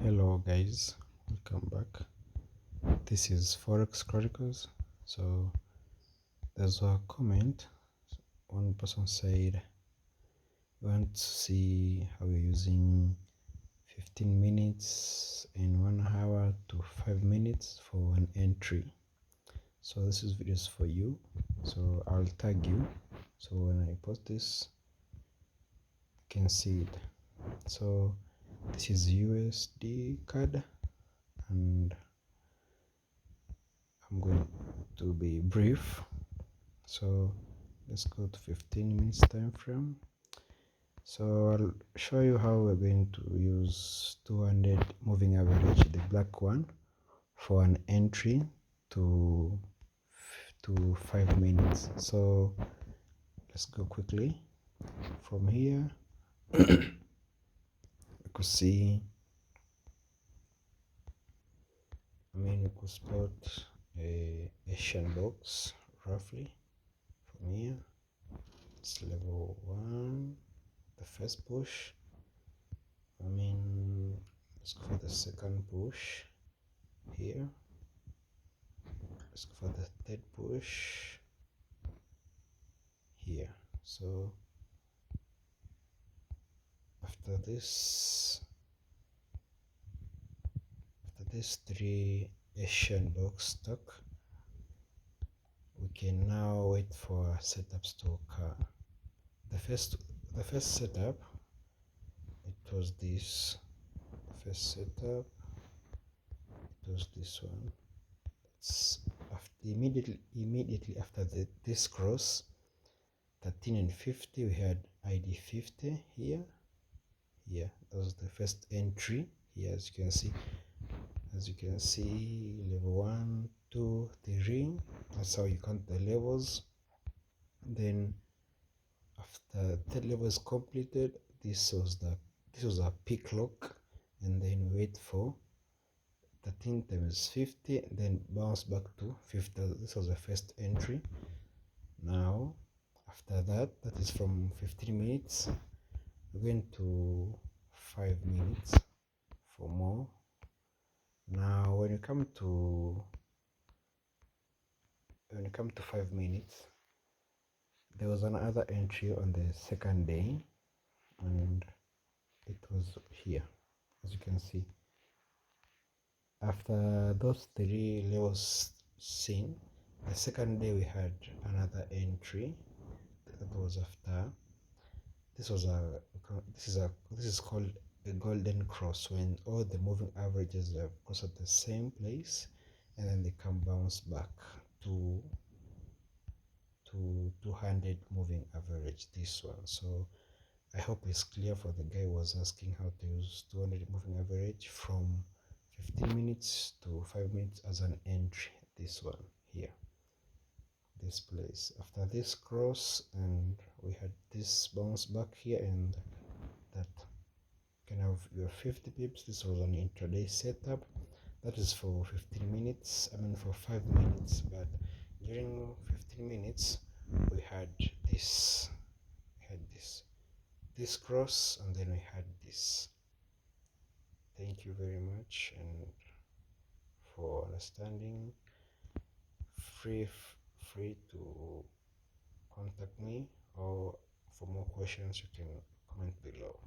Hello guys, welcome back. This is Forex Chronicles. So there's a comment. One person said you want to see how you're using 15 minutes and 1 hour to 5 minutes for an entry. So this is videos for you. So I'll tag you. So when I post this, you can see it. So this is USDCAD and I'm going to be brief. So let's go to 15 minutes time frame. So I'll show you how we're going to use 200 moving average, the black one, for an entry to 5 minutes. So let's go quickly from here. You could see, you could spot a Asian box roughly from here. It's level 1, the first push. Let's go for the second push here. Let's go for the third push here. So after this 3 Asian box stock, we can now wait for setups to occur. The first setup, it was this. The first setup, it was this one. It's after immediately after this cross 13 and 50, we had ID 50 here. That was the first entry here. As you can see, level 1, 2, 3. That's how you count the levels. Then after third level is completed, this was a peak lock, and then wait for 13 times 50, then bounce back to 50. This was the first entry. Now after that is from 15 minutes, we're going to 5 minutes for more. Now when you come to 5 minutes, there was another entry on the second day, and it was here. As you can see, after those 3 levels seen, the second day we had another entry that was after. This is called a golden cross, when all the moving averages are crossed at the same place, and then they can bounce back to 200 moving average, this one. So I hope it's clear for the guy who was asking how to use 200 moving average from 15 minutes to 5 minutes as an entry. This one here, this place. After this cross, and we had this bounce back here, and that can have your 50 pips. This was an intraday setup. That is for 15 minutes, for 5 minutes, but during 15 minutes we had this cross, and then we had this. Thank you very much, and for understanding. Free to contact me, or for more questions you can comment below.